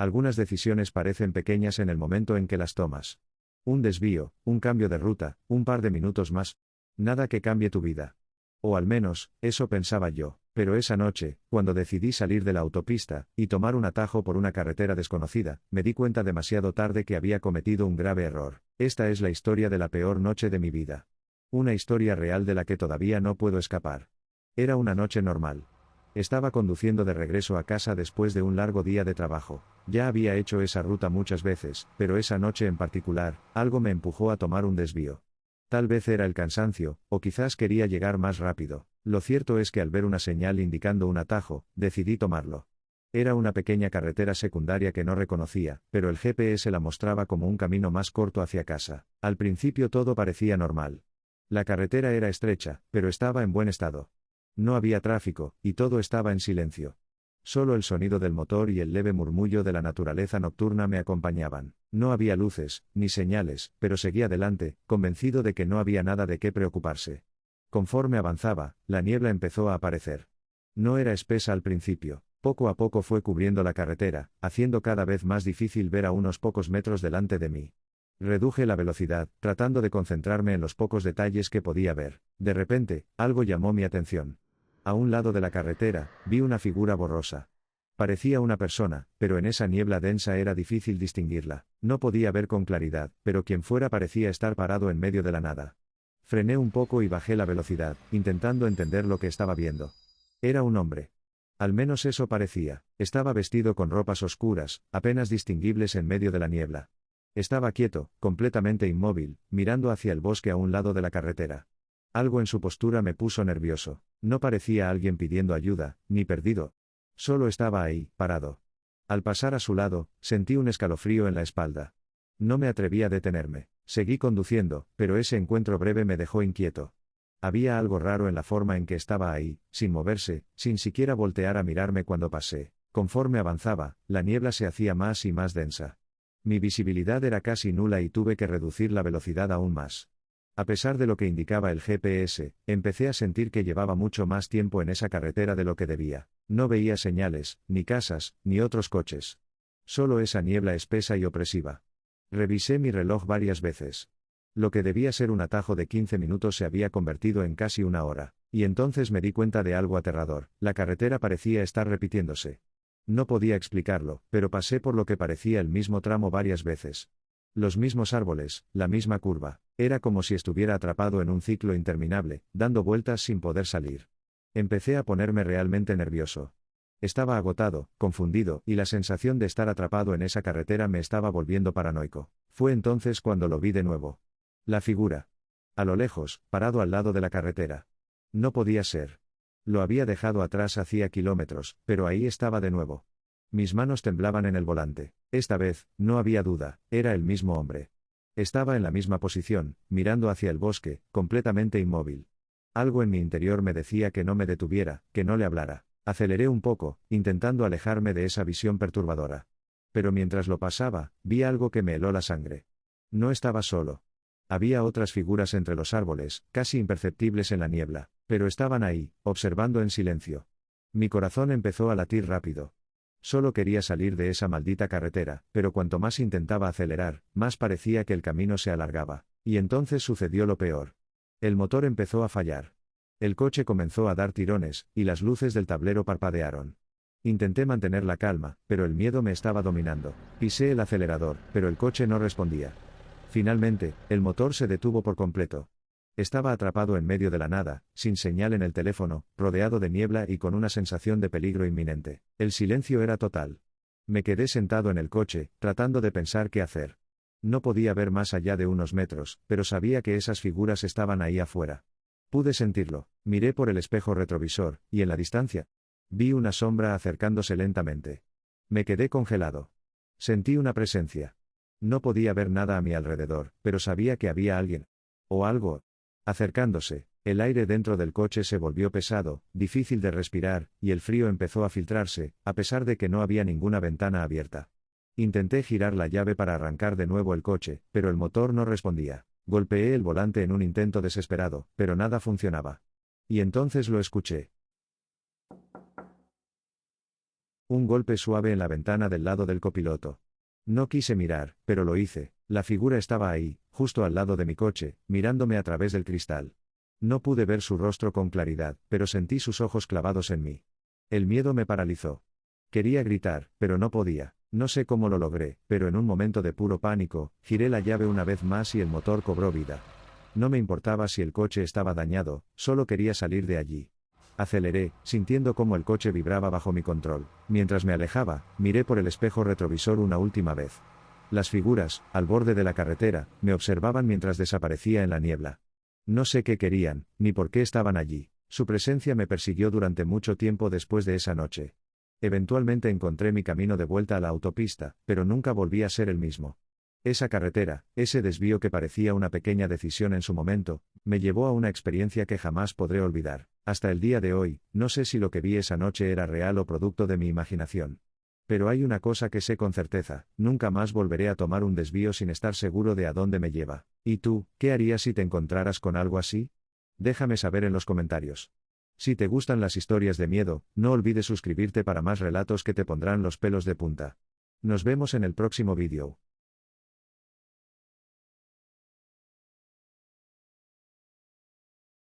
Algunas decisiones parecen pequeñas en el momento en que las tomas. Un desvío, un cambio de ruta, un par de minutos más. Nada que cambie tu vida. O al menos, eso pensaba yo. Pero esa noche, cuando decidí salir de la autopista, y tomar un atajo por una carretera desconocida, me di cuenta demasiado tarde que había cometido un grave error. Esta es la historia de la peor noche de mi vida. Una historia real de la que todavía no puedo escapar. Era una noche normal. Estaba conduciendo de regreso a casa después de un largo día de trabajo. Ya había hecho esa ruta muchas veces, pero esa noche en particular, algo me empujó a tomar un desvío. Tal vez era el cansancio, o quizás quería llegar más rápido. Lo cierto es que al ver una señal indicando un atajo, decidí tomarlo. Era una pequeña carretera secundaria que no reconocía, pero el GPS la mostraba como un camino más corto hacia casa. Al principio todo parecía normal. La carretera era estrecha, pero estaba en buen estado. No había tráfico, y todo estaba en silencio. Solo el sonido del motor y el leve murmullo de la naturaleza nocturna me acompañaban. No había luces, ni señales, pero seguí adelante, convencido de que no había nada de qué preocuparse. Conforme avanzaba, la niebla empezó a aparecer. No era espesa al principio, poco a poco fue cubriendo la carretera, haciendo cada vez más difícil ver a unos pocos metros delante de mí. Reduje la velocidad, tratando de concentrarme en los pocos detalles que podía ver. De repente, algo llamó mi atención. A un lado de la carretera, vi una figura borrosa. Parecía una persona, pero en esa niebla densa era difícil distinguirla. No podía ver con claridad, pero quien fuera parecía estar parado en medio de la nada. Frené un poco y bajé la velocidad, intentando entender lo que estaba viendo. Era un hombre. Al menos eso parecía. Estaba vestido con ropas oscuras, apenas distinguibles en medio de la niebla. Estaba quieto, completamente inmóvil, mirando hacia el bosque a un lado de la carretera. Algo en su postura me puso nervioso. No parecía alguien pidiendo ayuda, ni perdido. Solo estaba ahí, parado. Al pasar a su lado, sentí un escalofrío en la espalda. No me atreví a detenerme. Seguí conduciendo, pero ese encuentro breve me dejó inquieto. Había algo raro en la forma en que estaba ahí, sin moverse, sin siquiera voltear a mirarme cuando pasé. Conforme avanzaba, la niebla se hacía más y más densa. Mi visibilidad era casi nula y tuve que reducir la velocidad aún más. A pesar de lo que indicaba el GPS, empecé a sentir que llevaba mucho más tiempo en esa carretera de lo que debía. No veía señales, ni casas, ni otros coches. Solo esa niebla espesa y opresiva. Revisé mi reloj varias veces. Lo que debía ser un atajo de 15 minutos se había convertido en casi una hora, y entonces me di cuenta de algo aterrador. La carretera parecía estar repitiéndose. No podía explicarlo, pero pasé por lo que parecía el mismo tramo varias veces. Los mismos árboles, la misma curva. Era como si estuviera atrapado en un ciclo interminable, dando vueltas sin poder salir. Empecé a ponerme realmente nervioso. Estaba agotado, confundido, y la sensación de estar atrapado en esa carretera me estaba volviendo paranoico. Fue entonces cuando lo vi de nuevo. La figura. A lo lejos, parado al lado de la carretera. No podía ser. Lo había dejado atrás hacía kilómetros, pero ahí estaba de nuevo. Mis manos temblaban en el volante. Esta vez, no había duda, era el mismo hombre. Estaba en la misma posición, mirando hacia el bosque, completamente inmóvil. Algo en mi interior me decía que no me detuviera, que no le hablara. Aceleré un poco, intentando alejarme de esa visión perturbadora. Pero mientras lo pasaba, vi algo que me heló la sangre. No estaba solo. Había otras figuras entre los árboles, casi imperceptibles en la niebla, pero estaban ahí, observando en silencio. Mi corazón empezó a latir rápido. Solo quería salir de esa maldita carretera, pero cuanto más intentaba acelerar, más parecía que el camino se alargaba. Y entonces sucedió lo peor. El motor empezó a fallar. El coche comenzó a dar tirones, y las luces del tablero parpadearon. Intenté mantener la calma, pero el miedo me estaba dominando. Pisé el acelerador, pero el coche no respondía. Finalmente, el motor se detuvo por completo. Estaba atrapado en medio de la nada, sin señal en el teléfono, rodeado de niebla y con una sensación de peligro inminente. El silencio era total. Me quedé sentado en el coche, tratando de pensar qué hacer. No podía ver más allá de unos metros, pero sabía que esas figuras estaban ahí afuera. Pude sentirlo. Miré por el espejo retrovisor, y en la distancia, vi una sombra acercándose lentamente. Me quedé congelado. Sentí una presencia. No podía ver nada a mi alrededor, pero sabía que había alguien. O algo. Acercándose, el aire dentro del coche se volvió pesado, difícil de respirar, y el frío empezó a filtrarse, a pesar de que no había ninguna ventana abierta. Intenté girar la llave para arrancar de nuevo el coche, pero el motor no respondía. Golpeé el volante en un intento desesperado, pero nada funcionaba. Y entonces lo escuché. Un golpe suave en la ventana del lado del copiloto. No quise mirar, pero lo hice. La figura estaba ahí, justo al lado de mi coche, mirándome a través del cristal. No pude ver su rostro con claridad, pero sentí sus ojos clavados en mí. El miedo me paralizó. Quería gritar, pero no podía. No sé cómo lo logré, pero en un momento de puro pánico, giré la llave una vez más y el motor cobró vida. No me importaba si el coche estaba dañado, solo quería salir de allí. Aceleré, sintiendo cómo el coche vibraba bajo mi control. Mientras me alejaba, miré por el espejo retrovisor una última vez. Las figuras, al borde de la carretera, me observaban mientras desaparecía en la niebla. No sé qué querían, ni por qué estaban allí. Su presencia me persiguió durante mucho tiempo después de esa noche. Eventualmente encontré mi camino de vuelta a la autopista, pero nunca volví a ser el mismo. Esa carretera, ese desvío que parecía una pequeña decisión en su momento, me llevó a una experiencia que jamás podré olvidar. Hasta el día de hoy, no sé si lo que vi esa noche era real o producto de mi imaginación. Pero hay una cosa que sé con certeza, nunca más volveré a tomar un desvío sin estar seguro de a dónde me lleva. ¿Y tú, qué harías si te encontraras con algo así? Déjame saber en los comentarios. Si te gustan las historias de miedo, no olvides suscribirte para más relatos que te pondrán los pelos de punta. Nos vemos en el próximo vídeo.